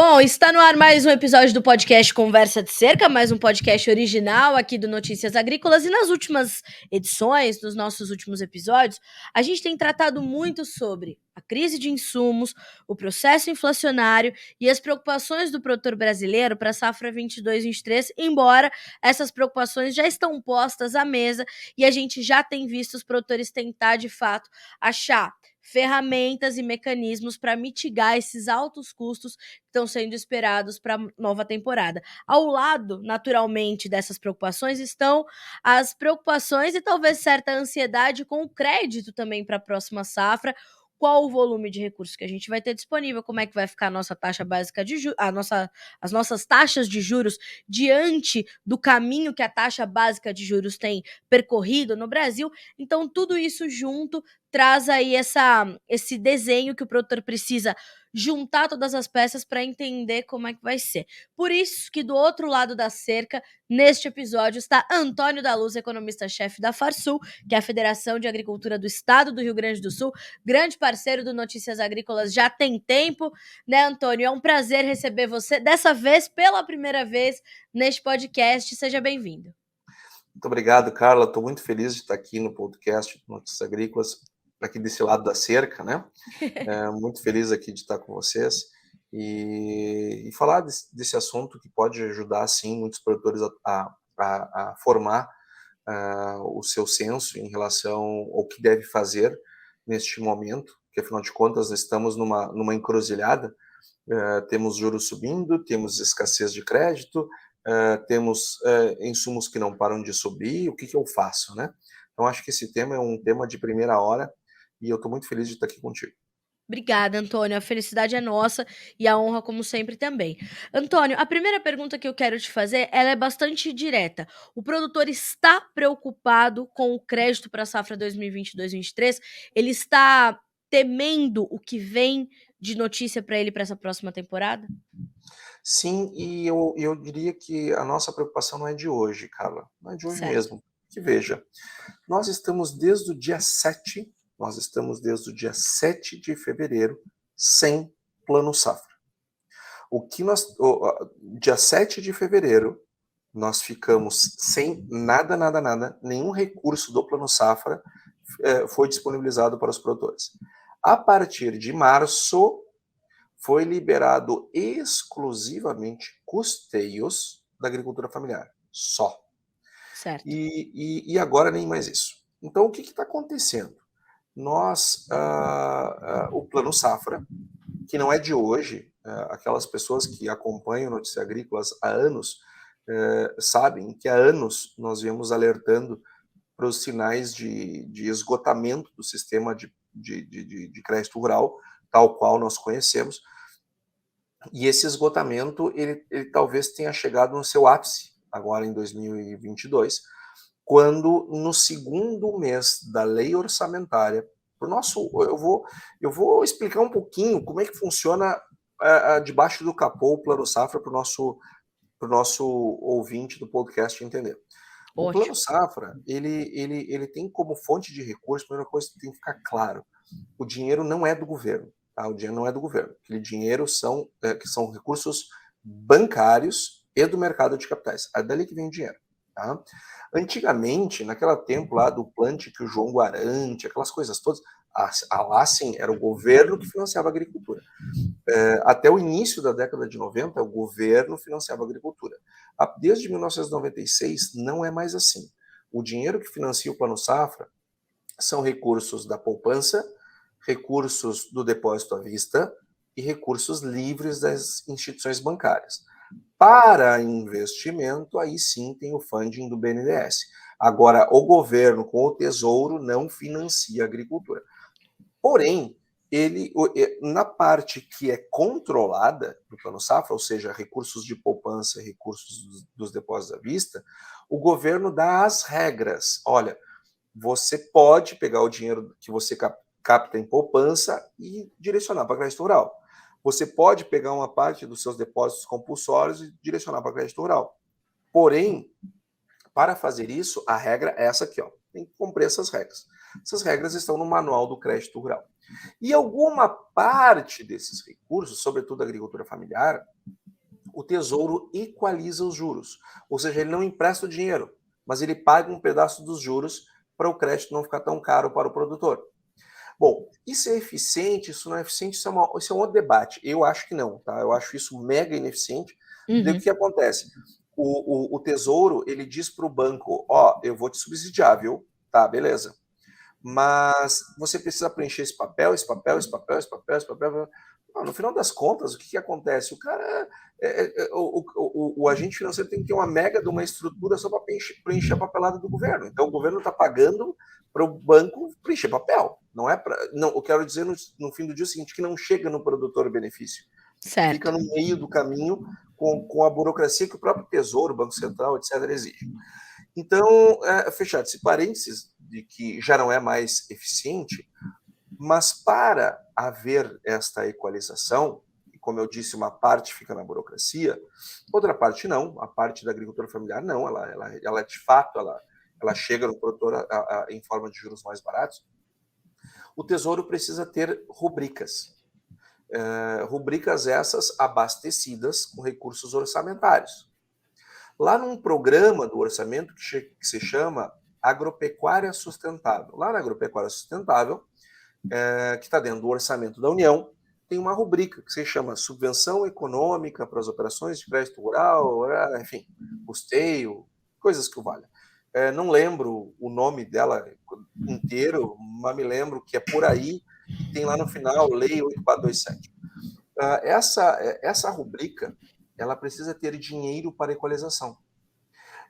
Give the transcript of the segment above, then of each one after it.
Bom, está no ar mais um episódio do podcast Conversa de Cerca, mais um podcast original aqui do Notícias Agrícolas. E nas últimas edições, nos nossos últimos episódios, a gente tem tratado muito sobre a crise de insumos, o processo inflacionário e as preocupações do produtor brasileiro para a safra 22-23, embora essas preocupações já estão postas à mesa e a gente já tem visto os produtores tentar, de fato, achar ferramentas e mecanismos para mitigar esses altos custos que estão sendo esperados para a nova temporada. Ao lado, naturalmente, dessas preocupações estão as preocupações e talvez certa ansiedade com o crédito também para a próxima safra. Qual o volume de recursos que a gente vai ter disponível, como é que vai ficar a nossa taxa básica de juros, as nossas taxas de juros diante do caminho que a taxa básica de juros tem percorrido no Brasil. Então, tudo isso junto traz aí esse desenho que o produtor precisa juntar todas as peças para entender como é que vai ser. Por isso que do outro lado da cerca, neste episódio, está Antônio da Luz, economista-chefe da Farsul, que é a Federação de Agricultura do Estado do Rio Grande do Sul, grande parceiro do Notícias Agrícolas já tem tempo, né, Antônio? É um prazer receber você, dessa vez, pela primeira vez, neste podcast. Seja bem-vindo. Muito obrigado, Carla. Estou muito feliz de estar aqui no podcast Notícias Agrícolas, aqui desse lado da cerca, né? Muito feliz aqui de estar com vocês e falar desse assunto que pode ajudar, sim, muitos produtores a formar o seu senso em relação ao que deve fazer neste momento, que afinal de contas estamos numa encruzilhada. Temos juros subindo, temos escassez de crédito, temos insumos que não param de subir. O que eu faço, né? Então, acho que esse tema é um tema de primeira hora e eu estou muito feliz de estar aqui contigo. Obrigada, Antônio. A felicidade é nossa e a honra, como sempre, também. Antônio, a primeira pergunta que eu quero te fazer, ela é bastante direta. O produtor está preocupado com o crédito para a safra 2022-23? Ele está temendo o que vem de notícia para ele para essa próxima temporada? Sim, e eu diria que a nossa preocupação não é de hoje, Carla. Não é de hoje Certo. mesmo. Que veja, nós estamos desde o dia 7, de fevereiro sem plano safra. Dia 7 de fevereiro, nós ficamos sem nada, nenhum recurso do plano safra foi disponibilizado para os produtores. A partir de março, foi liberado exclusivamente custeios da agricultura familiar, só. Certo. E agora nem mais isso. Então, o que está acontecendo? O Plano Safra, que não é de hoje, aquelas pessoas que acompanham Notícias Agrícolas há anos, sabem que há anos nós viemos alertando para os sinais de esgotamento do sistema de crédito rural, tal qual nós conhecemos. E esse esgotamento, ele talvez tenha chegado no seu ápice, agora em 2022, quando no segundo mês da lei orçamentária, eu vou explicar um pouquinho como é que funciona debaixo do capô o Plano Safra para o nosso ouvinte do podcast entender. O Plano Safra, ele tem como fonte de recursos, a primeira coisa que tem que ficar claro, o dinheiro não é do governo. O dinheiro não é do governo. Aquele dinheiro que são recursos bancários e do mercado de capitais. É dali que vem o dinheiro. Tá? Antigamente, naquele tempo lá do plante que o João Guarante, aquelas coisas todas, lá sim, era o governo que financiava a agricultura. Até o início da década de 90, o governo financiava a agricultura. Desde 1996, não é mais assim. O dinheiro que financia o Plano Safra são recursos da poupança, recursos do depósito à vista e recursos livres das instituições bancárias. Para investimento, aí sim tem o funding do BNDES. Agora, o governo com o Tesouro não financia a agricultura. Porém, na parte que é controlada do Plano Safra, ou seja, recursos de poupança, recursos dos depósitos à vista, o governo dá as regras. Olha, você pode pegar o dinheiro que você capta em poupança e direcionar para crédito rural. Você pode pegar uma parte dos seus depósitos compulsórios e direcionar para crédito rural. Porém, para fazer isso, a regra é essa aqui, ó. Tem que cumprir essas regras. Essas regras estão no Manual do Crédito Rural. E alguma parte desses recursos, sobretudo a agricultura familiar, o Tesouro equaliza os juros. Ou seja, ele não empresta o dinheiro, mas ele paga um pedaço dos juros para o crédito não ficar tão caro para o produtor. Bom, isso é eficiente, isso não é eficiente, isso é um outro debate. Eu acho que não, tá? Eu acho isso mega ineficiente. Daí o que acontece? O Tesouro, ele diz para o banco, eu vou te subsidiar, viu? Tá, beleza. Mas você precisa preencher esse papel. No final das contas, o que acontece? O cara, o agente financeiro tem que ter uma mega de uma estrutura só para preencher a papelada do governo. Então, o governo está pagando para o banco preencher papel. Não é para. Não, eu quero dizer no fim do dia o seguinte, que não chega no produtor o benefício. Certo. Fica no meio do caminho com a burocracia que o próprio Tesouro, o Banco Central, etc., exige. Então, fechado esse parênteses de que já não é mais eficiente, mas para haver esta equalização, e como eu disse, uma parte fica na burocracia, outra parte não, a parte da agricultura familiar não, ela de fato, ela chega no produtor em forma de juros mais baratos. O Tesouro precisa ter rubricas. Rubricas essas abastecidas com recursos orçamentários. Lá num programa do orçamento que se chama Agropecuária Sustentável. Lá na Agropecuária Sustentável, que está dentro do orçamento da União, tem uma rubrica que se chama Subvenção Econômica para as Operações de Crédito Rural, enfim, custeio, coisas que o valham. Não lembro o nome dela inteiro, mas me lembro que é por aí, e tem lá no final, Lei 8427. Essa rubrica, ela precisa ter dinheiro para equalização.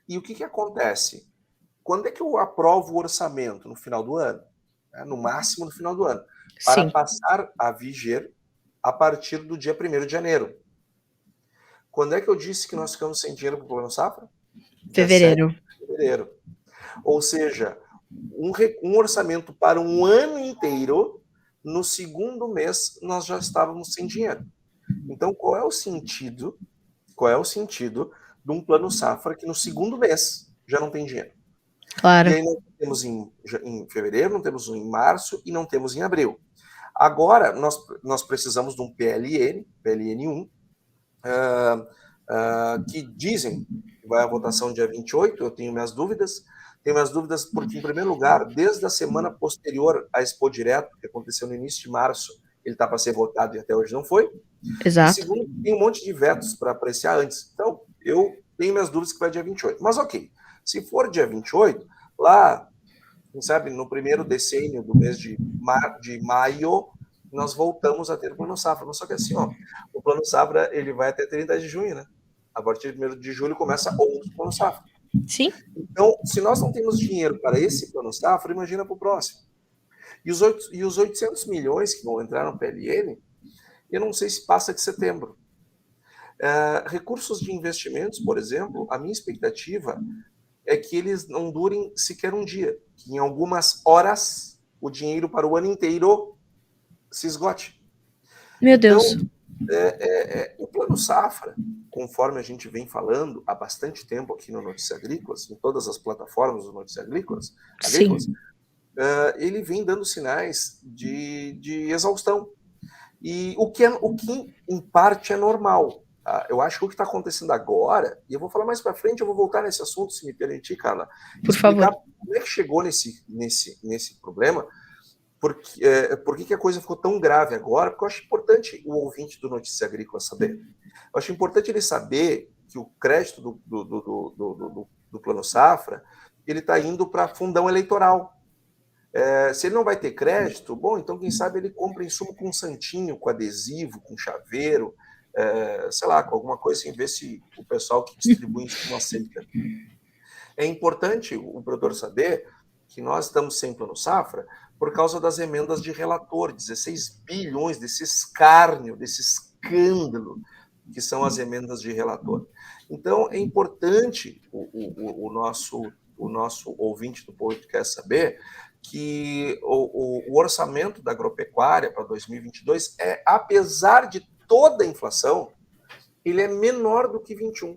E o que acontece? Quando é que eu aprovo o orçamento? No final do ano. No máximo no final do ano. Para Sim. passar a viger a partir do dia 1º de janeiro. Quando é que eu disse que nós ficamos sem dinheiro para o Plano Safra? Fevereiro. Dia 7 de fevereiro. Ou seja, um orçamento para um ano inteiro, no segundo mês nós já estávamos sem dinheiro. Então, qual é o sentido de um Plano Safra que no segundo mês já não tem dinheiro? Claro. E aí nós temos em fevereiro, não temos em março e não temos em abril. Agora, nós precisamos de um PLN1, que dizem que vai à votação dia 28, eu tenho minhas dúvidas. Tenho minhas dúvidas porque, em primeiro lugar, desde a semana posterior à Expo Direto, que aconteceu no início de março, ele está para ser votado e até hoje não foi. Exato. E segundo, tem um monte de vetos para apreciar antes. Então, eu tenho minhas dúvidas que vai dia 28. Mas ok, se for dia 28, lá, quem sabe, no primeiro decênio do mês de maio, nós voltamos a ter o Plano Safra. Mas só que assim, o Plano Safra ele vai até 30 de junho, né? A partir de 1º de julho começa outro Plano Safra. Sim. Então, se nós não temos dinheiro para esse Plano Safra, imagina para o próximo. E os 800 milhões que vão entrar no PLN, eu não sei se passa de setembro. Recursos de investimentos, por exemplo, a minha expectativa é que eles não durem sequer um dia, que em algumas horas o dinheiro para o ano inteiro se esgote. Meu Deus. Então, o Plano Safra, conforme a gente vem falando há bastante tempo aqui no Notícias Agrícolas, em todas as plataformas do Notícias Agrícolas, ele vem dando sinais de exaustão. E o que em parte é normal. Tá? Eu acho que o que está acontecendo agora, e eu vou falar mais para frente, eu vou voltar nesse assunto, se me permitir, Carla, por favor, como é que chegou nesse problema, por que a coisa ficou tão grave agora, porque eu acho importante o ouvinte do Notícias Agrícolas saber. Eu acho importante ele saber que o crédito do Plano Safra, ele está indo para fundão eleitoral. Se ele não vai ter crédito, bom, então quem sabe ele compra insumo com santinho, com adesivo, com chaveiro, sei lá, com alguma coisa assim, ver se o pessoal que distribui insumo aceita. É importante o produtor saber que nós estamos sem Plano Safra por causa das emendas de relator, 16 bilhões desse escárnio, desse escândalo que são as emendas de relator. Então, é importante o nosso ouvinte do podcast saber que o orçamento da agropecuária para 2022 apesar de toda a inflação, ele é menor do que 21.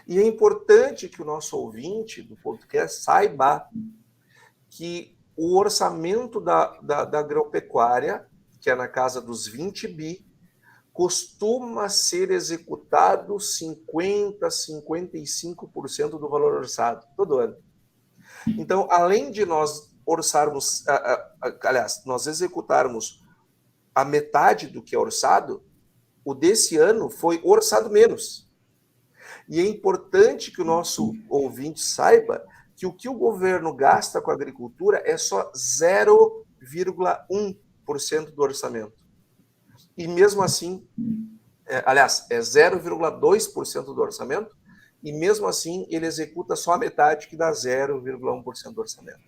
E é importante que o nosso ouvinte do podcast saiba que o orçamento da agropecuária, que é na casa dos 20 bi, costuma ser executado 50%, 55% do valor orçado, todo ano. Então, além de nós orçarmos, aliás, nós executarmos a metade do que é orçado, o desse ano foi orçado menos. E é importante que o nosso ouvinte saiba que o que o governo gasta com a agricultura é só 0,1% do orçamento. E mesmo assim, aliás, é 0,2% do orçamento, e mesmo assim ele executa só a metade, que dá 0,1% do orçamento.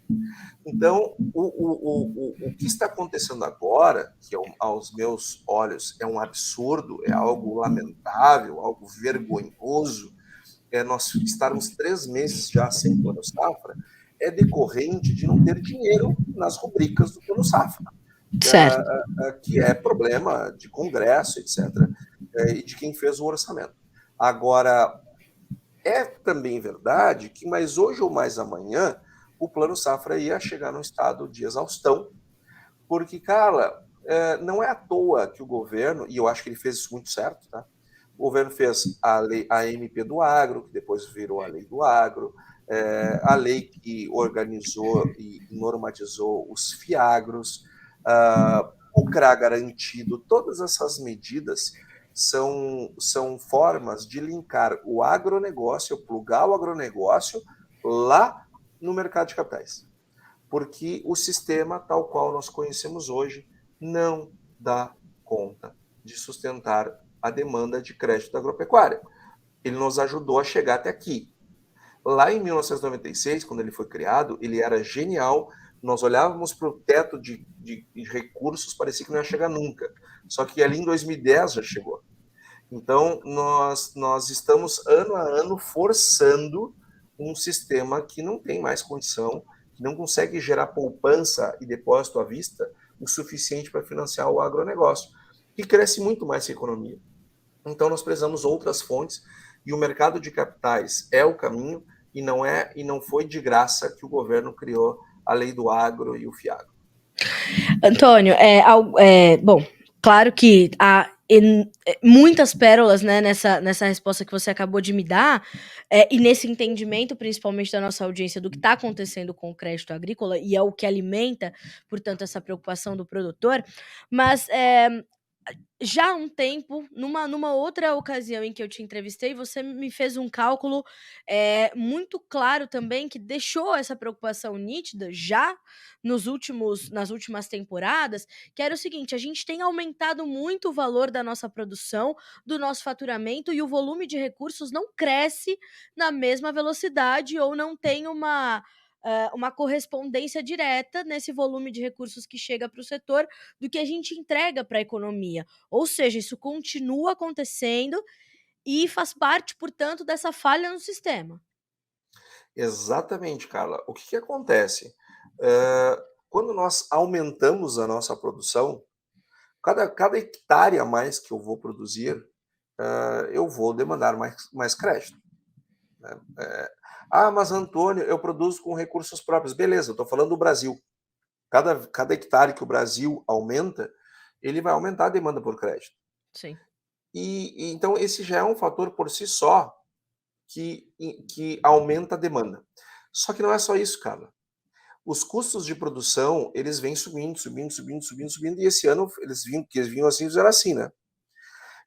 Então, o que está acontecendo agora, que aos meus olhos é um absurdo, é algo lamentável, algo vergonhoso, nós estarmos 3 meses já sem plano safra, é decorrente de não ter dinheiro nas rubricas do plano safra, que é problema de Congresso, etc., e de quem fez o orçamento. Agora, é também verdade que mais hoje ou mais amanhã o plano safra ia chegar num estado de exaustão, porque, cara, não é à toa que o governo, e eu acho que ele fez isso muito certo, tá? O governo fez a MP do agro, que depois virou a lei do agro, a lei que organizou e normatizou os FIAGROS, o CRA garantido, todas essas medidas são formas de linkar o agronegócio, plugar o agronegócio lá no mercado de capitais. Porque o sistema, tal qual nós conhecemos hoje, não dá conta de sustentar a demanda de crédito da agropecuária. Ele nos ajudou a chegar até aqui. Lá em 1996, quando ele foi criado, ele era genial. Nós olhávamos para o teto de recursos, parecia que não ia chegar nunca. Só que ali em 2010 já chegou. Então, nós estamos ano a ano forçando um sistema que não tem mais condição, que não consegue gerar poupança e depósito à vista o suficiente para financiar o agronegócio, que cresce muito mais que a economia. Então, nós precisamos outras fontes, e o mercado de capitais é o caminho, e não foi de graça que o governo criou a lei do agro e o FIAGRO. Antônio, bom, claro que há muitas pérolas, né, nessa resposta que você acabou de me dar, e nesse entendimento, principalmente da nossa audiência, do que está acontecendo com o crédito agrícola, e é o que alimenta, portanto, essa preocupação do produtor, mas já há um tempo, numa outra ocasião em que eu te entrevistei, você me fez um cálculo muito claro também, que deixou essa preocupação nítida já nas últimas temporadas, que era o seguinte: a gente tem aumentado muito o valor da nossa produção, do nosso faturamento, e o volume de recursos não cresce na mesma velocidade, ou não tem uma correspondência direta nesse volume de recursos que chega para o setor do que a gente entrega para a economia. Ou seja, isso continua acontecendo e faz parte, portanto, dessa falha no sistema. Exatamente, Carla. O que acontece? Quando nós aumentamos a nossa produção, cada hectare a mais que eu vou produzir, eu vou demandar mais crédito. Né? Mas Antônio, eu produzo com recursos próprios. Beleza, eu estou falando do Brasil. Cada hectare que o Brasil aumenta, ele vai aumentar a demanda por crédito. Sim. E então esse já é um fator por si só que aumenta a demanda. Só que não é só isso, cara. Os custos de produção, eles vêm subindo, e esse ano eles vinham assim, fizeram assim, né?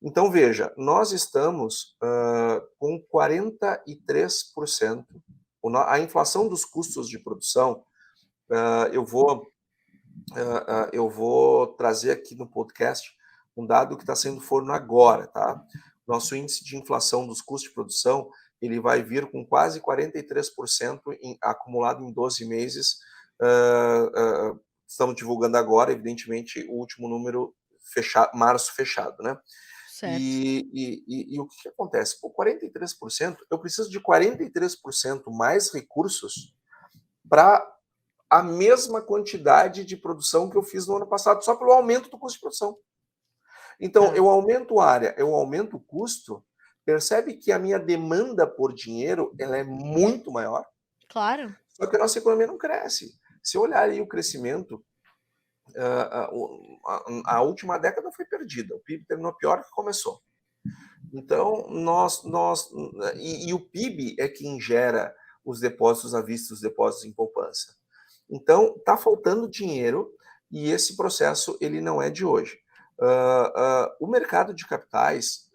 Então, veja, nós estamos com 43%. A inflação dos custos de produção, eu vou trazer aqui no podcast um dado que está saindo do forno agora, tá? Nosso índice de inflação dos custos de produção, ele vai vir com quase 43% acumulado em 12 meses. Estamos divulgando agora, evidentemente, o último número março fechado, né? Certo. E o que acontece? Por 43%, eu preciso de 43% mais recursos para a mesma quantidade de produção que eu fiz no ano passado, só pelo aumento do custo de produção. Então, eu aumento a área, eu aumento o custo, percebe que a minha demanda por dinheiro ela é muito maior. Claro. Só que a nossa economia não cresce. Se eu olhar aí o crescimento, a última década foi perdida. O PIB terminou pior que começou. Então, e o PIB é quem gera os depósitos à vista, os depósitos em poupança. Então, está faltando dinheiro e esse processo ele não é de hoje. O mercado de capitais,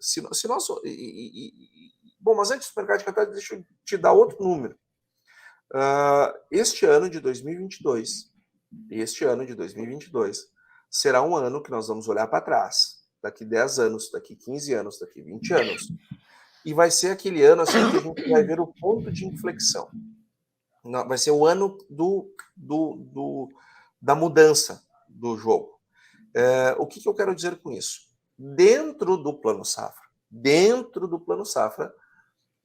bom, mas antes do mercado de capitais, deixa eu te dar outro número. Este ano de 2022, será um ano que nós vamos olhar para trás, daqui 10 anos, daqui 15 anos, daqui 20 anos, e vai ser aquele ano assim que a gente vai ver o ponto de inflexão. Vai ser o ano da mudança do jogo. O que eu quero dizer com isso? Dentro do Plano Safra,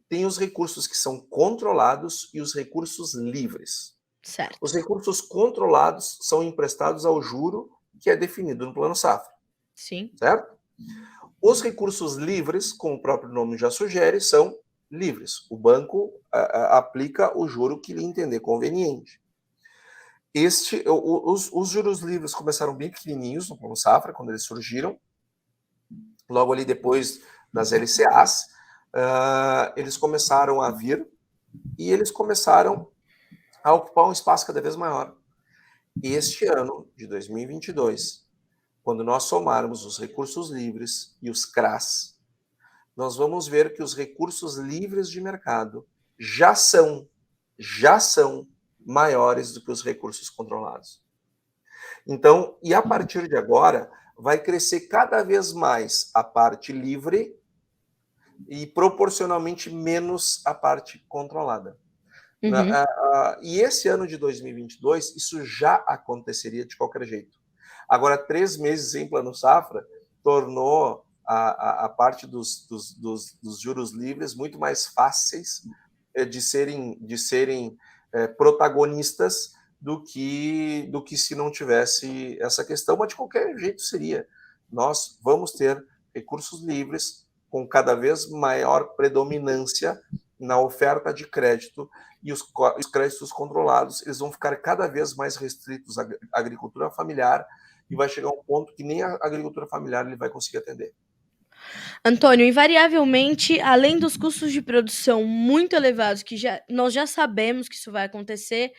tem os recursos que são controlados e os recursos livres. Certo. Os recursos controlados são emprestados ao juro que é definido no Plano Safra. Sim. Certo? Os recursos livres, como o próprio nome já sugere, são livres. O banco aplica o juro que lhe entender conveniente. Os juros livres começaram bem pequenininhos no Plano Safra, quando eles surgiram. Logo ali depois das LCAs, eles começaram a vir e eles começaram a ocupar um espaço cada vez maior. Este ano de 2022, quando nós somarmos os recursos livres e os CRAs, nós vamos ver que os recursos livres de mercado já são maiores do que os recursos controlados. Então, e a partir de agora, vai crescer cada vez mais a parte livre e proporcionalmente menos a parte controlada. Uhum. E esse ano de 2022, isso já aconteceria de qualquer jeito. Agora, 3 meses em Plano Safra tornou a parte dos juros livres muito mais fáceis de serem protagonistas do que se não tivesse essa questão, mas de qualquer jeito seria. Nós vamos ter recursos livres com cada vez maior predominância na oferta de crédito, e os créditos controlados eles vão ficar cada vez mais restritos à agricultura familiar, e vai chegar um ponto que nem a agricultura familiar ele vai conseguir atender. Antônio, invariavelmente, além dos custos de produção muito elevados, que nós já sabemos que isso vai acontecer,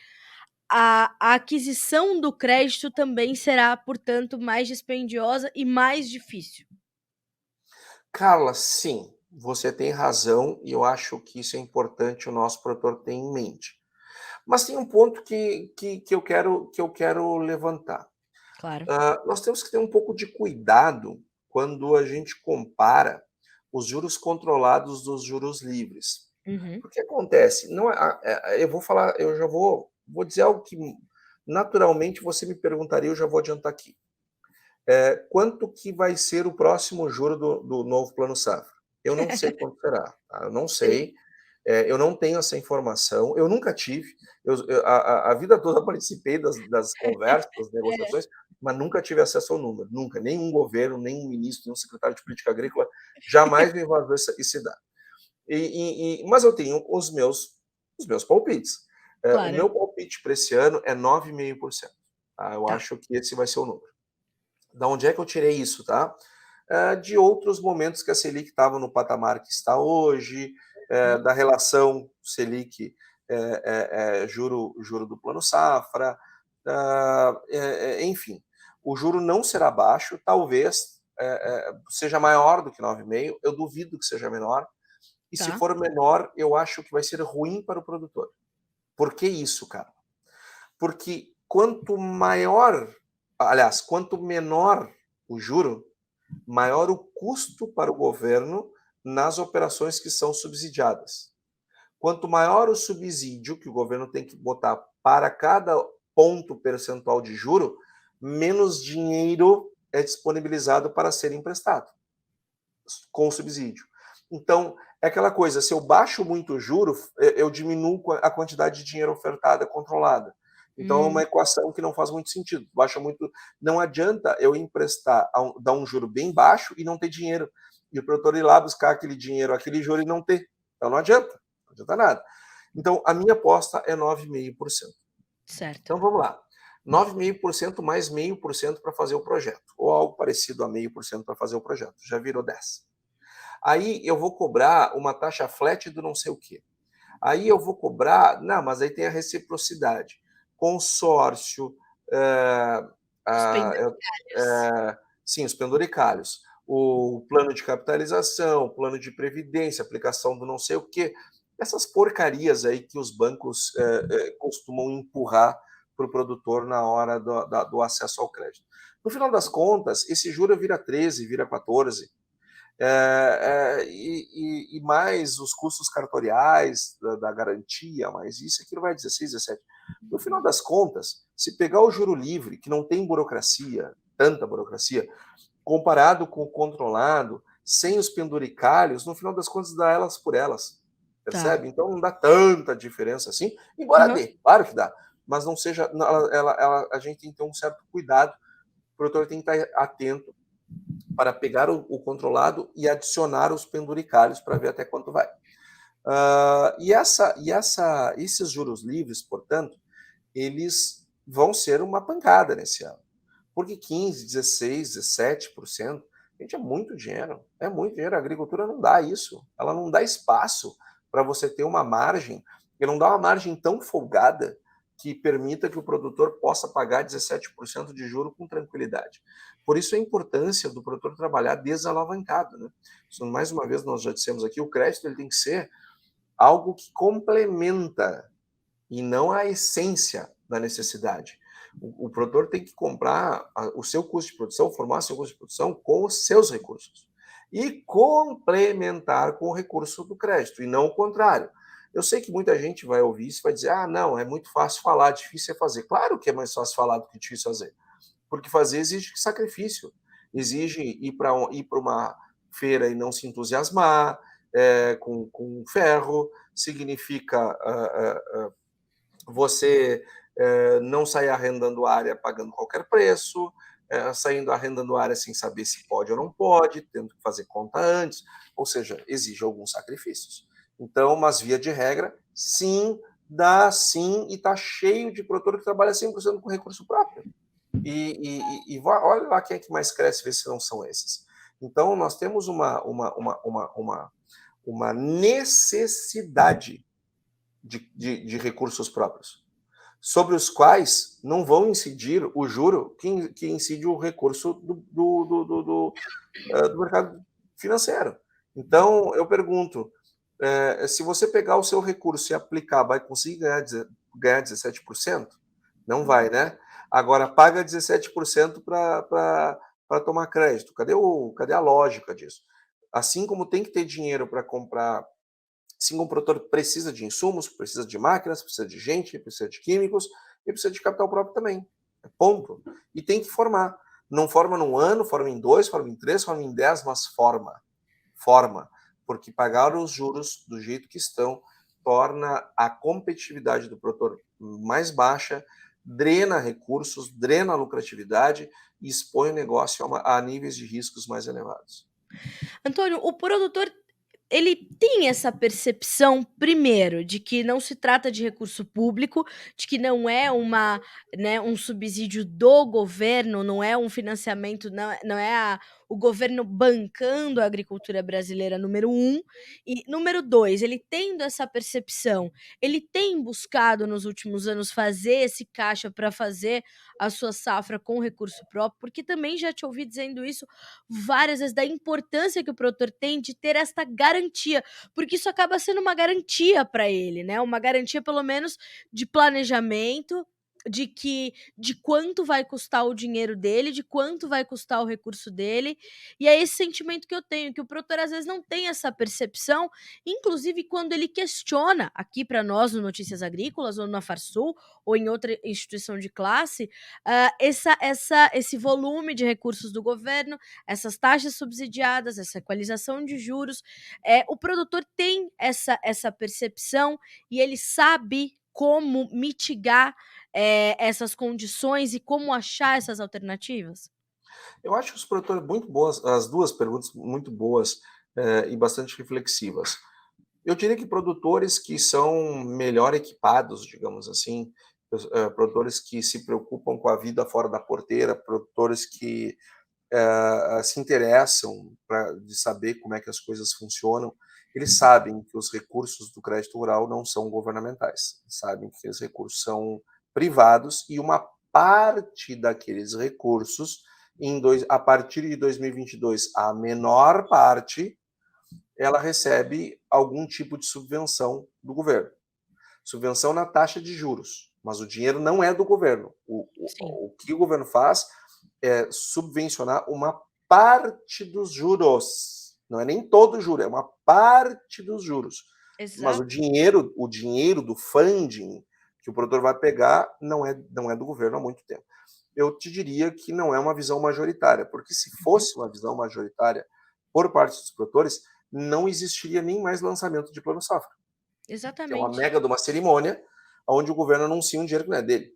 a aquisição do crédito também será, portanto, mais dispendiosa e mais difícil. Carla, sim, você tem razão, e eu acho que isso é importante o nosso produtor ter em mente. Mas tem um ponto que eu quero levantar. Claro. Nós temos que ter um pouco de cuidado quando a gente compara os juros controlados dos juros livres. Uhum. O que acontece? Não, eu já vou dizer algo que naturalmente você me perguntaria, eu já vou adiantar aqui. Quanto que vai ser o próximo juro do novo Plano Safra? Eu não sei quanto será, tá? Eu não sei, eu não tenho essa informação, eu nunca tive, a vida toda participei das conversas, das negociações, mas nunca tive acesso ao número, nunca, nenhum governo, nenhum ministro, nenhum secretário de política agrícola jamais me vazou esse dado. Mas eu tenho os meus palpites. Claro. O meu palpite para esse ano é 9,5%. Tá? Eu acho que esse vai ser o número. Da onde é que eu tirei isso, tá? De outros momentos que a Selic estava no patamar que está hoje, da relação Selic juro do Plano Safra, enfim, o juro não será baixo, talvez seja maior do que 9,5%, eu duvido que seja menor, e se for menor, eu acho que vai ser ruim para o produtor. Por que isso, cara? Porque quanto menor o juro, maior o custo para o governo nas operações que são subsidiadas. Quanto maior o subsídio que o governo tem que botar para cada ponto percentual de juro, menos dinheiro é disponibilizado para ser emprestado com o subsídio. Então, é aquela coisa, se eu baixo muito o juro, eu diminuo a quantidade de dinheiro ofertada controlada. Então, é uma equação que não faz muito sentido. Baixa muito. Não adianta eu emprestar, dar um juro bem baixo e não ter dinheiro. E o produtor ir lá buscar aquele dinheiro, aquele juro e não ter. Então, não adianta nada. Então, a minha aposta é 9,5%. Certo. Então vamos lá. 9,5% mais 0,5% para fazer o projeto, ou algo parecido a 0,5% para fazer o projeto, já virou 10. Aí eu vou cobrar uma taxa flat do não sei o quê. Aí eu vou cobrar, não, mas aí tem a reciprocidade, consórcio, é, Os penduricalhos. sim, os penduricalhos, o plano de capitalização, o plano de previdência, aplicação do não sei o quê, essas porcarias aí que os bancos costumam empurrar para o produtor na hora do acesso ao crédito. No final das contas, esse juro vira 13, vira 14, e mais os custos cartoriais da garantia, mais isso, aquilo vai 16, 17. No final das contas, se pegar o juro livre, que não tem burocracia, tanta burocracia, comparado com o controlado, sem os penduricalhos, no final das contas dá elas por elas, Tá. percebe? Então não dá tanta diferença assim, embora Uhum. dê, claro que dá, mas não seja, a gente tem que ter um certo cuidado, o produtor tem que estar atento para pegar o controlado e adicionar os penduricalhos para ver até quanto vai. Esses juros livres, portanto, eles vão ser uma pancada nesse ano. Porque 15, 16, 17%, gente, é muito dinheiro. É muito dinheiro. A agricultura não dá isso. Ela não dá espaço para você ter uma margem, e não dá uma margem tão folgada que permita que o produtor possa pagar 17% de juro com tranquilidade. Por isso a importância do produtor trabalhar desalavancado. Né? Isso, mais uma vez, nós já dissemos aqui, o crédito ele tem que ser algo que complementa e não a essência da necessidade. O produtor tem que comprar o seu custo de produção, formar seu custo de produção com os seus recursos. E complementar com o recurso do crédito, e não o contrário. Eu sei que muita gente vai ouvir isso e vai dizer, não, é muito fácil falar, difícil é fazer. Claro que é mais fácil falar do que difícil fazer, porque fazer exige sacrifício, exige ir para uma feira e não se entusiasmar, com ferro, significa você não sair arrendando área pagando qualquer preço, saindo arrendando área sem saber se pode ou não pode, tendo que fazer conta antes, ou seja, exige alguns sacrifícios. Então, mas via de regra, sim, dá sim, e está cheio de produtor que trabalha 100% com recurso próprio. E olha lá quem é que mais cresce, vê se não são esses. Então, nós temos uma necessidade de recursos próprios, sobre os quais não vão incidir o juro que incide o recurso do mercado financeiro. Então, eu pergunto, se você pegar o seu recurso e aplicar, vai conseguir ganhar 17%? Não vai, né? Agora, paga 17% para tomar crédito. Cadê a lógica disso? Assim como tem que ter dinheiro para comprar, assim como o produtor precisa de insumos, precisa de máquinas, precisa de gente, precisa de químicos e precisa de capital próprio também. Ponto. E tem que formar. Não forma num ano, forma em 2, forma em 3, forma em 10, mas forma. Forma. Porque pagar os juros do jeito que estão torna a competitividade do produtor mais baixa, drena recursos, drena a lucratividade e expõe o negócio a níveis de riscos mais elevados. Antônio, o produtor ele tem essa percepção, primeiro, de que não se trata de recurso público, de que não é uma, né, um subsídio do governo, não é um financiamento, não é o governo bancando a agricultura brasileira, número um. E número 2, ele tendo essa percepção, ele tem buscado nos últimos anos fazer esse caixa para fazer a sua safra com recurso próprio, porque também já te ouvi dizendo isso várias vezes, da importância que o produtor tem de ter esta garantia, porque isso acaba sendo uma garantia para ele, né, uma garantia pelo menos de planejamento, de quanto vai custar o dinheiro dele, de quanto vai custar o recurso dele, e é esse sentimento que eu tenho, que o produtor às vezes não tem essa percepção, inclusive quando ele questiona aqui para nós no Notícias Agrícolas ou na Farsul ou em outra instituição de classe, esse volume de recursos do governo, essas taxas subsidiadas, essa equalização de juros, o produtor tem essa percepção e ele sabe como mitigar, essas condições e como achar essas alternativas? Eu acho que os produtores muito boas, as duas perguntas muito boas e bastante reflexivas. Eu diria que produtores que são melhor equipados, digamos assim, produtores que se preocupam com a vida fora da porteira, produtores que se interessam de saber como é que as coisas funcionam. Eles sabem que os recursos do crédito rural não são governamentais, sabem que os recursos são privados e uma parte daqueles recursos, a partir de 2022, a menor parte, ela recebe algum tipo de subvenção do governo. Subvenção na taxa de juros, mas o dinheiro não é do governo. O que o governo faz é subvencionar uma parte dos juros. Não é nem todo o juro, é uma parte dos juros. Exato. Mas o dinheiro do funding que o produtor vai pegar não é do governo há muito tempo. Eu te diria que não é uma visão majoritária, porque se fosse uma visão majoritária por parte dos produtores, não existiria nem mais lançamento de plano safra. Exatamente. É uma mega de uma cerimônia onde o governo anuncia um dinheiro que não é dele.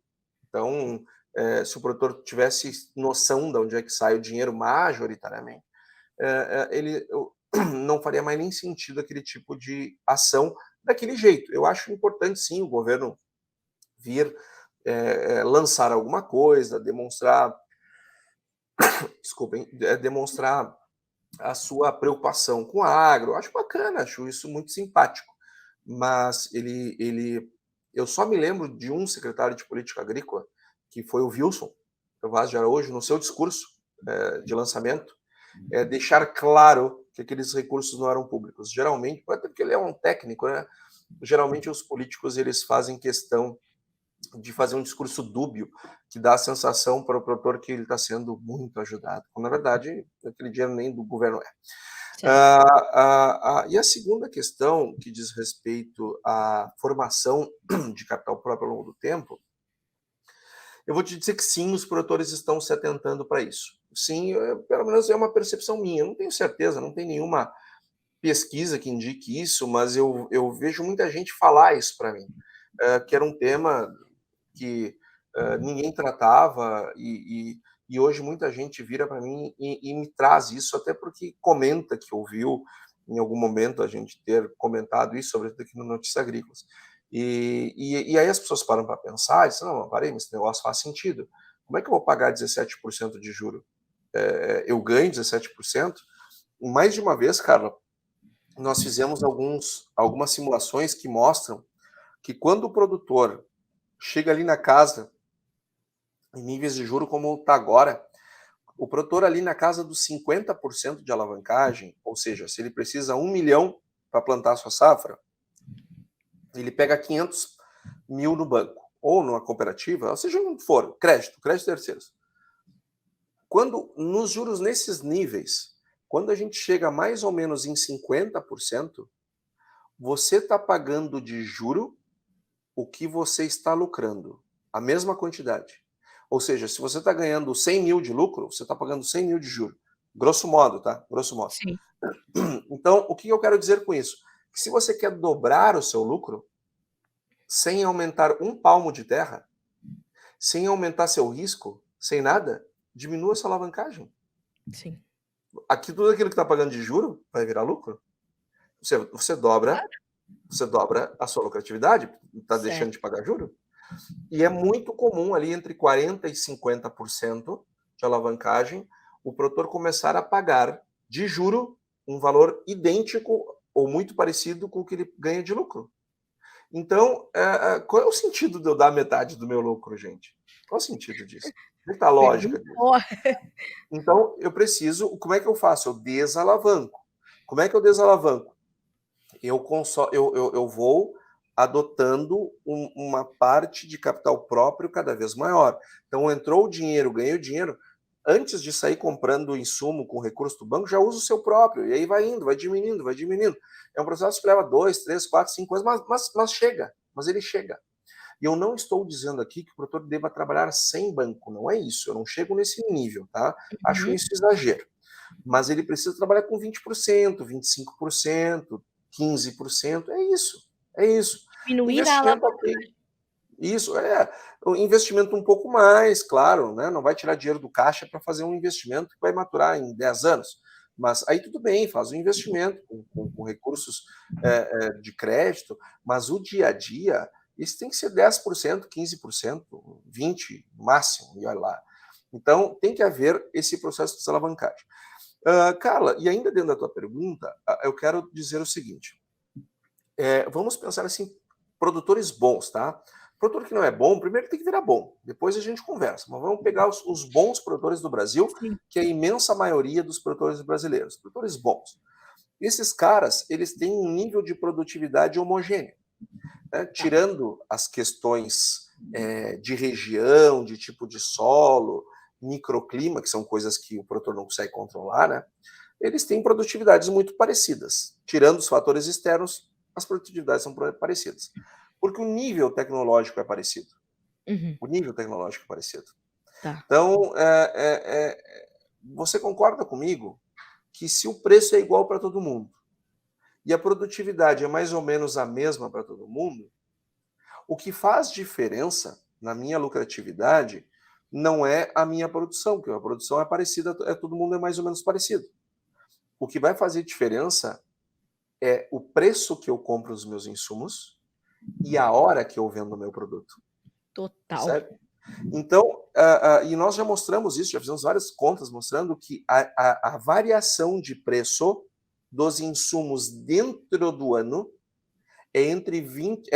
Então, se o produtor tivesse noção de onde é que sai o dinheiro majoritariamente, ele não faria mais nem sentido aquele tipo de ação daquele jeito. Eu acho importante, sim, o governo vir lançar alguma coisa, demonstrar demonstrar a sua preocupação com o agro. Eu acho bacana, acho isso muito simpático. Mas eu só me lembro de um secretário de política agrícola, que foi o Wilson Vaz de Araújo, no seu discurso de lançamento, deixar claro que aqueles recursos não eram públicos. Geralmente, até porque ele é um técnico, né? Geralmente os políticos eles fazem questão de fazer um discurso dúbio, que dá a sensação para o produtor que ele está sendo muito ajudado, quando na verdade aquele dinheiro nem do governo é. E a segunda questão, que diz respeito à formação de capital próprio ao longo do tempo, eu vou te dizer que sim, os produtores estão se atentando para isso. Sim, pelo menos é uma percepção minha, eu não tenho certeza, não tem nenhuma pesquisa que indique isso, mas eu vejo muita gente falar isso para mim, que era um tema que ninguém tratava e hoje muita gente vira para mim e me traz isso, até porque comenta que ouviu em algum momento a gente ter comentado isso, sobretudo aqui no Notícias Agrícolas. E aí as pessoas param para pensar e dizem, não, parei, mas esse negócio faz sentido. Como é que eu vou pagar 17% de juro? Eu ganho 17%? Mais de uma vez, Carla, nós fizemos algumas simulações que mostram que quando o produtor chega ali na casa, em níveis de juro como está agora, o produtor ali na casa dos 50% de alavancagem, ou seja, se ele precisa 1 milhão para plantar a sua safra, ele pega 500 mil no banco, ou numa cooperativa, ou seja, onde for, crédito terceiros. Quando nos juros nesses níveis, quando a gente chega mais ou menos em 50%, você está pagando de juro o que você está lucrando, a mesma quantidade. Ou seja, se você está ganhando 100 mil de lucro, você está pagando 100 mil de juro. Grosso modo, tá? Grosso modo. Sim. Então, o que eu quero dizer com isso? Que se você quer dobrar o seu lucro, sem aumentar um palmo de terra, sem aumentar seu risco, sem nada, diminua sua alavancagem. Sim. Aqui, tudo aquilo que está pagando de juro vai virar lucro. Você dobra a sua lucratividade, está deixando de pagar juro. E é muito comum ali entre 40% e 50% de alavancagem o produtor começar a pagar de juro um valor idêntico ou muito parecido com o que ele ganha de lucro. Então, qual é o sentido de eu dar metade do meu lucro, gente? Qual é o sentido disso? Onde está a lógica disso? Então, eu preciso... Como é que eu faço? Eu desalavanco. Como é que eu desalavanco? Eu vou adotando uma parte de capital próprio cada vez maior. Então, entrou o dinheiro, ganhei o dinheiro, antes de sair comprando o insumo com recurso do banco, já usa o seu próprio, e aí vai indo, vai diminuindo, vai diminuindo. É um processo que leva 2, 3, 4, 5 anos, mas chega, mas ele chega. E eu não estou dizendo aqui que o produtor deva trabalhar sem banco, não é isso, eu não chego nesse nível, tá? Acho isso exagero. Mas ele precisa trabalhar com 20%, 25%, 15%, é isso. Diminuir a alavancagem. Isso, o investimento um pouco mais, claro, né? Não vai tirar dinheiro do caixa para fazer um investimento que vai maturar em 10 anos. Mas aí tudo bem, faz um investimento com recursos de crédito, mas o dia a dia isso tem que ser 10%, 15%, 20% no máximo, e olha lá. Então, tem que haver esse processo de alavancagem. Carla, e ainda dentro da tua pergunta, eu quero dizer o seguinte, vamos pensar assim, produtores bons, tá? Produtor que não é bom, primeiro tem que virar bom, depois a gente conversa, mas vamos pegar os bons produtores do Brasil, Sim. que é a imensa maioria dos produtores brasileiros, produtores bons. Esses caras, eles têm um nível de produtividade homogêneo, né? Tirando as questões de região, de tipo de solo, microclima, que são coisas que o produtor não consegue controlar, né? Eles têm produtividades muito parecidas. Tirando os fatores externos, as produtividades são parecidas. Porque o nível tecnológico é parecido. Uhum. O nível tecnológico é parecido. Tá. Então, você concorda comigo que se o preço é igual para todo mundo e a produtividade é mais ou menos a mesma para todo mundo, o que faz diferença na minha lucratividade não é a minha produção, porque a produção é parecida, todo mundo é mais ou menos parecido. O que vai fazer diferença é o preço que eu compro os meus insumos e a hora que eu vendo o meu produto. Total. Certo? Então, e nós já mostramos isso, já fizemos várias contas mostrando que a variação de preço dos insumos dentro do ano é entre 20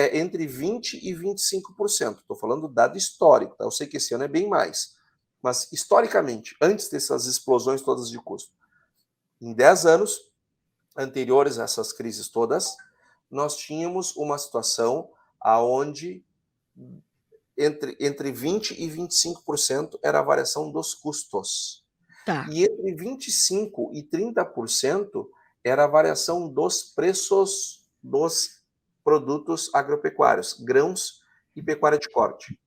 e 25%. Estou falando dado histórico, tá? Eu sei que esse ano é bem mais. Mas, historicamente, antes dessas explosões todas de custo, em 10 anos anteriores a essas crises todas, nós tínhamos uma situação aonde entre 20% e 25% era a variação dos custos. Tá. E entre 25% e 30% era a variação dos preços dos produtos agropecuários, grãos e pecuária de corte.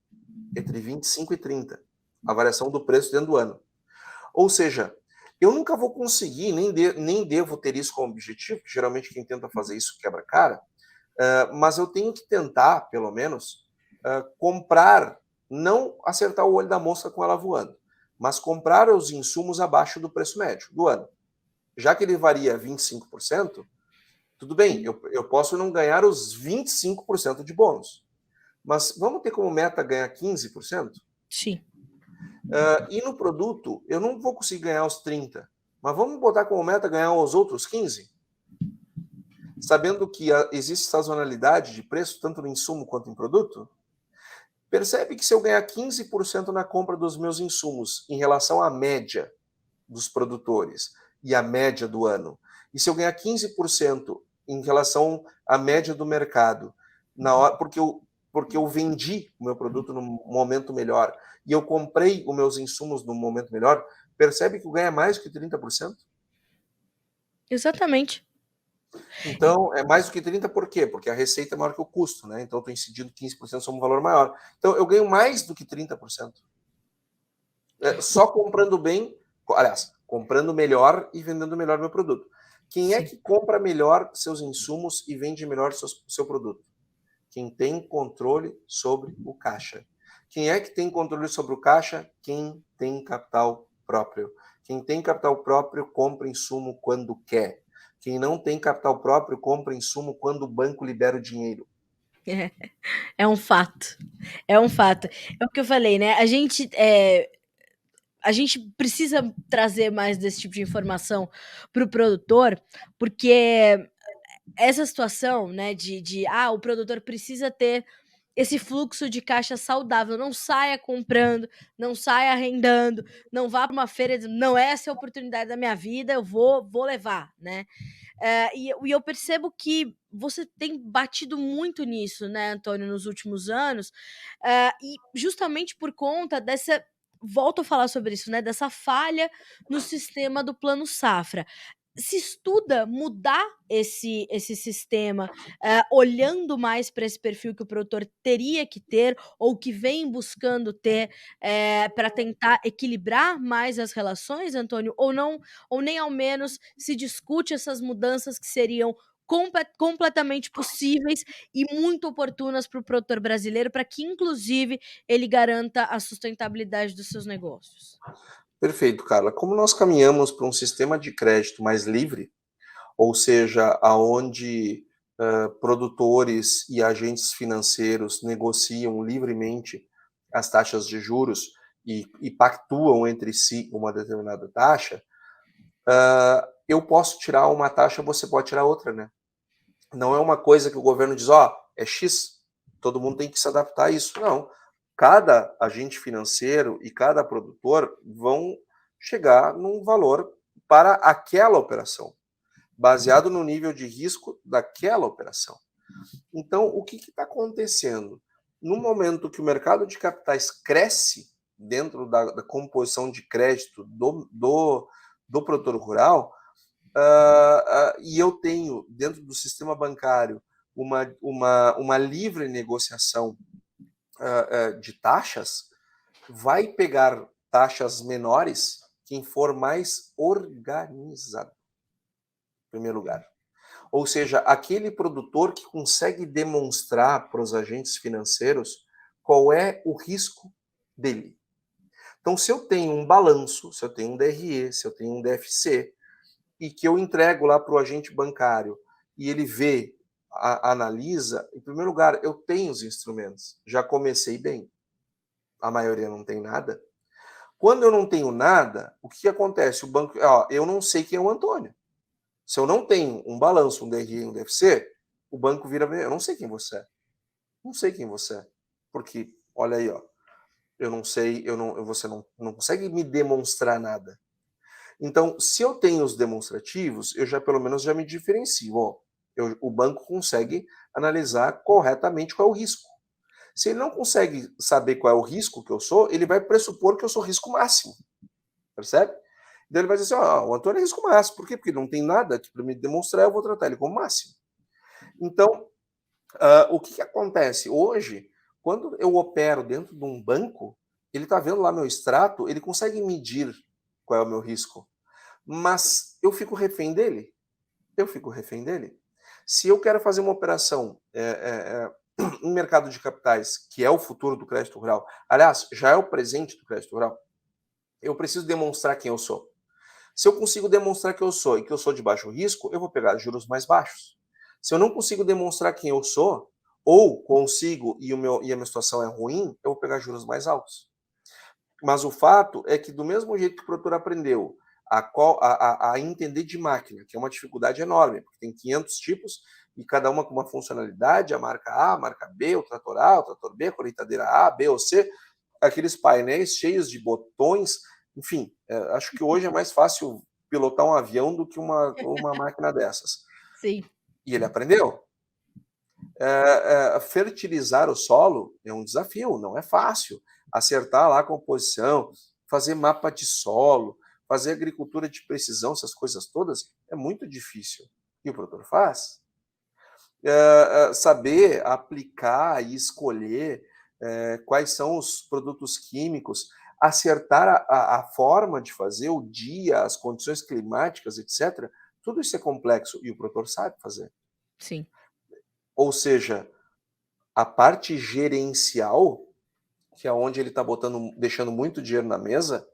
Entre 25% e 30%, a variação do preço dentro do ano. Ou seja, eu nunca vou conseguir, nem devo ter isso como objetivo, porque geralmente quem tenta fazer isso quebra a cara, mas eu tenho que tentar, pelo menos, comprar, não acertar o olho da mosca com ela voando, mas comprar os insumos abaixo do preço médio do ano. Já que ele varia 25%, tudo bem, eu posso não ganhar os 25% de bônus, mas vamos ter como meta ganhar 15%? Sim. E no produto, eu não vou conseguir ganhar os 30%, mas vamos botar como meta ganhar os outros 15%? Sabendo que existe sazonalidade de preço, tanto no insumo quanto em produto? Percebe que se eu ganhar 15% na compra dos meus insumos em relação à média dos produtores e à média do ano, e se eu ganhar 15% em relação à média do mercado, na hora, porque eu vendi o meu produto num momento melhor e eu comprei os meus insumos num momento melhor, percebe que eu ganho mais do que 30%? Exatamente. Então, é mais do que 30% por quê? Porque a receita é maior que o custo, né? Então, eu estou incidindo 15% sobre um valor maior. Então, eu ganho mais do que 30%. Só comprando bem, aliás, comprando melhor e vendendo melhor meu produto. Quem é que compra melhor seus insumos e vende melhor seu produto? Quem tem controle sobre o caixa. Quem é que tem controle sobre o caixa? Quem tem capital próprio. Quem tem capital próprio compra insumo quando quer. Quem não tem capital próprio compra insumo quando o banco libera o dinheiro. É um fato. É um fato. É o que eu falei, né? A gente precisa trazer mais desse tipo de informação para o produtor, porque essa situação, né, o produtor precisa ter esse fluxo de caixa saudável, não saia comprando, não saia arrendando, não vá para uma feira dizendo, não, essa é a oportunidade da minha vida, eu vou levar, né? E eu percebo que você tem batido muito nisso, né, Antônio, nos últimos anos, e justamente por conta dessa, volto a falar sobre isso, né, dessa falha no sistema do Plano Safra. Se estuda mudar esse sistema, olhando mais para esse perfil que o produtor teria que ter ou que vem buscando ter, para tentar equilibrar mais as relações, Antônio? Ou não, ou nem ao menos se discute essas mudanças que seriam completamente possíveis e muito oportunas para o produtor brasileiro, para que inclusive ele garanta a sustentabilidade dos seus negócios? Perfeito, Carla. Como nós caminhamos para um sistema de crédito mais livre, ou seja, aonde produtores e agentes financeiros negociam livremente as taxas de juros e pactuam entre si uma determinada taxa, eu posso tirar uma taxa, você pode tirar outra, né? Não é uma coisa que o governo diz, é X, todo mundo tem que se adaptar a isso. Não. Cada agente financeiro e cada produtor vão chegar num valor para aquela operação, baseado no nível de risco daquela operação. Então, o que está acontecendo? No momento que o mercado de capitais cresce dentro da composição de crédito do produtor rural, e eu tenho dentro do sistema bancário uma livre negociação de taxas, vai pegar taxas menores quem for mais organizado, em primeiro lugar. Ou seja, aquele produtor que consegue demonstrar para os agentes financeiros qual é o risco dele. Então, se eu tenho um balanço, se eu tenho um DRE, se eu tenho um DFC, e que eu entrego lá para o agente bancário e ele vê, analisa, em primeiro lugar, eu tenho os instrumentos, já comecei bem. A maioria não tem nada. Quando eu não tenho nada, o que acontece? O banco, eu não sei quem é o Antônio. Se eu não tenho um balanço, um DRE e um DFC, o banco vira, eu não sei quem você é. Não sei quem você é. Porque, olha aí, eu não sei, você não consegue me demonstrar nada. Então, se eu tenho os demonstrativos, eu já pelo menos já me diferencio. O banco consegue analisar corretamente qual é o risco. Se ele não consegue saber qual é o risco que eu sou, ele vai pressupor que eu sou risco máximo. Percebe? Então ele vai dizer assim, o Antônio é risco máximo. Por quê? Porque não tem nada aqui para me demonstrar, eu vou tratar ele como máximo. Então, o que acontece? Hoje, quando eu opero dentro de um banco, ele está vendo lá meu extrato, ele consegue medir qual é o meu risco. Mas eu fico refém dele. Se eu quero fazer uma operação em mercado de capitais, que é o futuro do crédito rural, aliás, já é o presente do crédito rural, eu preciso demonstrar quem eu sou. Se eu consigo demonstrar que eu sou e que eu sou de baixo risco, eu vou pegar juros mais baixos. Se eu não consigo demonstrar quem eu sou, ou consigo e a minha situação é ruim, eu vou pegar juros mais altos. Mas o fato é que, do mesmo jeito que o produtor aprendeu a entender de máquina, que é uma dificuldade enorme, porque tem 500 tipos e cada uma com uma funcionalidade, a marca A, a marca B, o trator A, o trator B, a colheitadeira A, B ou C, aqueles painéis cheios de botões, enfim, acho que hoje é mais fácil pilotar um avião do que uma máquina dessas. Sim. E ele aprendeu. Fertilizar o solo é um desafio, não é fácil. Acertar lá a composição, fazer mapa de solo, fazer agricultura de precisão, essas coisas todas, é muito difícil. E o produtor faz. Saber aplicar e escolher quais são os produtos químicos, acertar a forma de fazer, o dia, as condições climáticas, etc. Tudo isso é complexo e o produtor sabe fazer. Sim. Ou seja, a parte gerencial, que é onde ele está deixando muito dinheiro na mesa,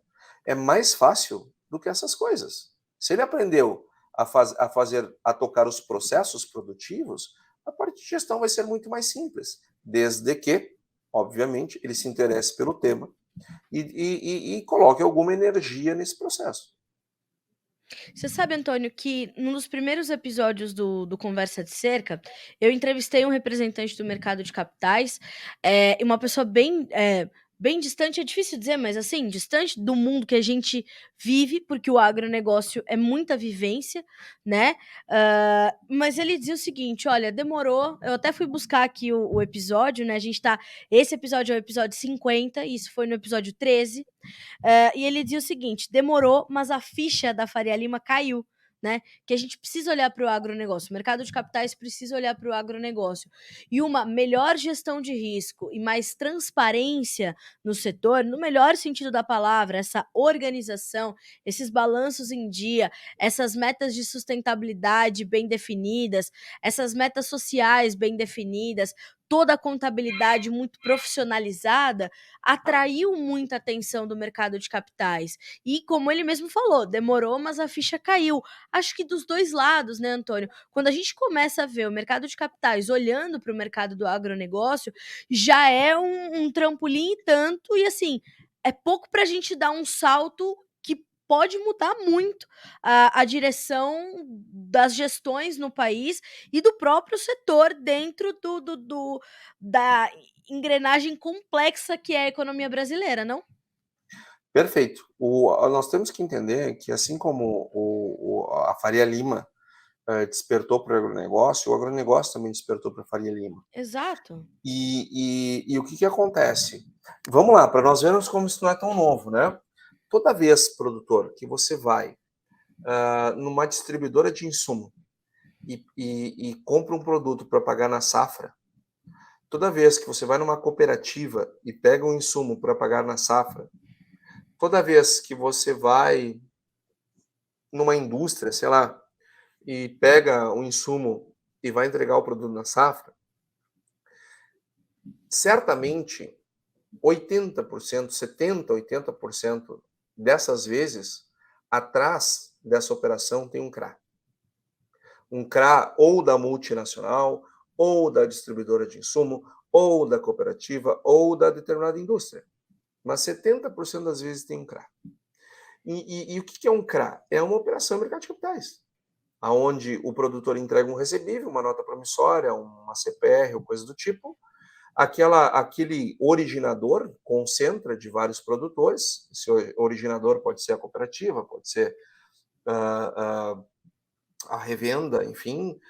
é mais fácil do que essas coisas. Se ele aprendeu a tocar os processos produtivos, a parte de gestão vai ser muito mais simples, desde que, obviamente, ele se interesse pelo tema e coloque alguma energia nesse processo. Você sabe, Antônio, que num dos primeiros episódios do Conversa de Cerca, eu entrevistei um representante do mercado de capitais, e uma pessoa bem distante, é difícil dizer, mas assim, distante do mundo que a gente vive, porque o agronegócio é muita vivência, né? Mas ele dizia o seguinte: olha, demorou. Eu até fui buscar aqui o episódio, né? Esse episódio é o episódio 50, e isso foi no episódio 13. E ele dizia o seguinte: demorou, mas a ficha da Faria Lima caiu, né? Que a gente precisa olhar para o agronegócio, o mercado de capitais precisa olhar para o agronegócio. E uma melhor gestão de risco e mais transparência no setor, no melhor sentido da palavra, essa organização, esses balanços em dia, essas metas de sustentabilidade bem definidas, essas metas sociais bem definidas, toda a contabilidade muito profissionalizada, atraiu muita atenção do mercado de capitais. E como ele mesmo falou, demorou, mas a ficha caiu. Acho que dos dois lados, né, Antônio? Quando a gente começa a ver o mercado de capitais olhando para o mercado do agronegócio, já é um trampolim e tanto, e assim, é pouco para a gente dar um salto que pode mudar muito a direção das gestões no país e do próprio setor dentro da engrenagem complexa que é a economia brasileira, não? Perfeito. Nós temos que entender que, assim como a Faria Lima despertou para o agronegócio também despertou para a Faria Lima. Exato. E o que, que acontece? Vamos lá, para nós vermos como isso não é tão novo, né? Toda vez, produtor, que você vai numa distribuidora de insumo e compra um produto para pagar na safra, toda vez que você vai numa cooperativa e pega um insumo para pagar na safra, toda vez que você vai numa indústria, sei lá, e pega um insumo e vai entregar o produto na safra, certamente 80%, 70%, 80% dessas vezes, atrás dessa operação tem um CRA. Um CRA ou da multinacional, ou da distribuidora de insumo, ou da cooperativa, ou da determinada indústria. Mas 70% das vezes tem um CRA. E o que é um CRA? É uma operação em mercado de capitais, onde o produtor entrega um recebível, uma nota promissória, uma CPR ou coisa do tipo. Aquele originador concentra de vários produtores. Esse originador pode ser a cooperativa, pode ser a revenda, enfim,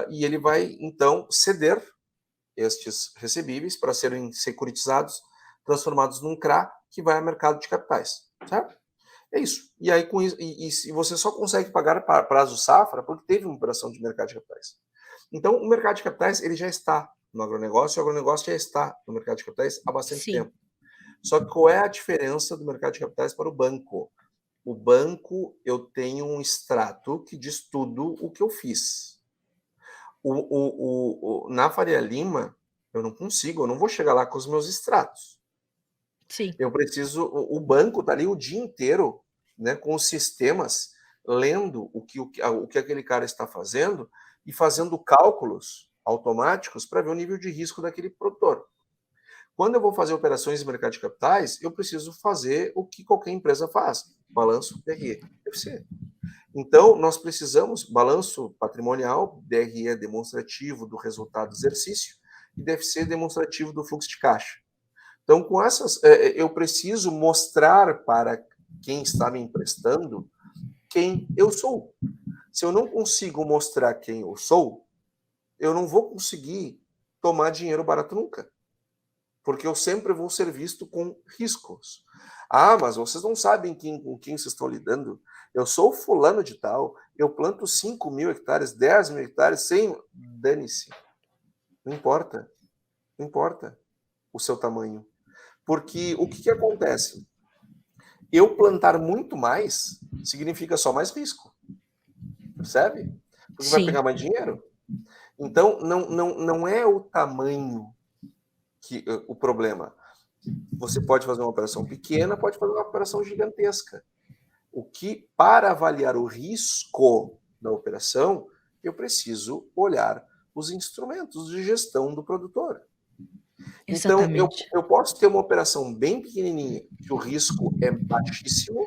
e ele vai então ceder estes recebíveis para serem securitizados, transformados num CRA que vai ao mercado de capitais, certo? É isso. E aí com isso, e você só consegue pagar prazo safra porque teve uma operação de mercado de capitais. Então, o mercado de capitais ele já está no agronegócio, e o agronegócio já está no mercado de capitais há bastante Sim. tempo. Só que qual é a diferença do mercado de capitais para o banco? O banco, eu tenho um extrato que diz tudo o que eu fiz. Na Faria Lima, eu não consigo, eu não vou chegar lá com os meus extratos. Sim. Eu preciso, o banco está ali o dia inteiro, né, com os sistemas, lendo o que aquele cara está fazendo e fazendo cálculos automáticos para ver o nível de risco daquele produtor. Quando eu vou fazer operações em mercado de capitais, eu preciso fazer o que qualquer empresa faz: balanço, DRE, DFC. Então, nós precisamos, balanço patrimonial, DRE é demonstrativo do resultado do exercício, e DFC é demonstrativo do fluxo de caixa. Então, com essas, eu preciso mostrar para quem está me emprestando quem eu sou. Se eu não consigo mostrar quem eu sou, eu não vou conseguir tomar dinheiro barato nunca. Porque eu sempre vou ser visto com riscos. Ah, mas vocês não sabem com quem vocês estão lidando. Eu sou fulano de tal, eu planto 5.000 hectares, 10.000 hectares, 100... Dane-se. Não importa. Não importa o seu tamanho. Porque o que acontece? Eu plantar muito mais significa só mais risco. Percebe? Porque vai Sim. pegar mais dinheiro. Então, não é o tamanho o problema. Você pode fazer uma operação pequena, pode fazer uma operação gigantesca. O que, para avaliar o risco da operação, eu preciso olhar os instrumentos de gestão do produtor. Então, Exatamente. eu posso ter uma operação bem pequenininha, que o risco é baixíssimo,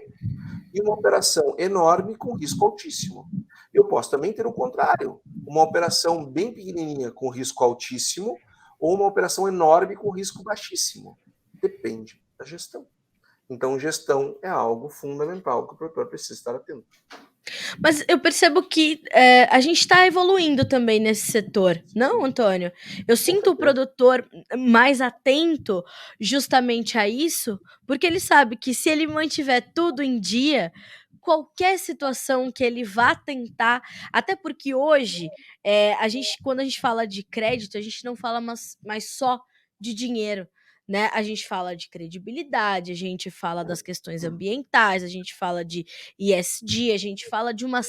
e uma operação enorme com risco altíssimo. Eu posso também ter o contrário, uma operação bem pequenininha com risco altíssimo, ou uma operação enorme com risco baixíssimo. Depende da gestão. Então, gestão é algo fundamental que o produtor precisa estar atento. Mas eu percebo que a gente está evoluindo também nesse setor, não, Antônio? Eu sinto o produtor mais atento justamente a isso, porque ele sabe que se ele mantiver tudo em dia, qualquer situação que ele vá tentar, até porque hoje, quando a gente fala de crédito, a gente não fala mais só de dinheiro. Né? A gente fala de credibilidade, a gente fala das questões ambientais, a gente fala de ESG, a gente fala de uma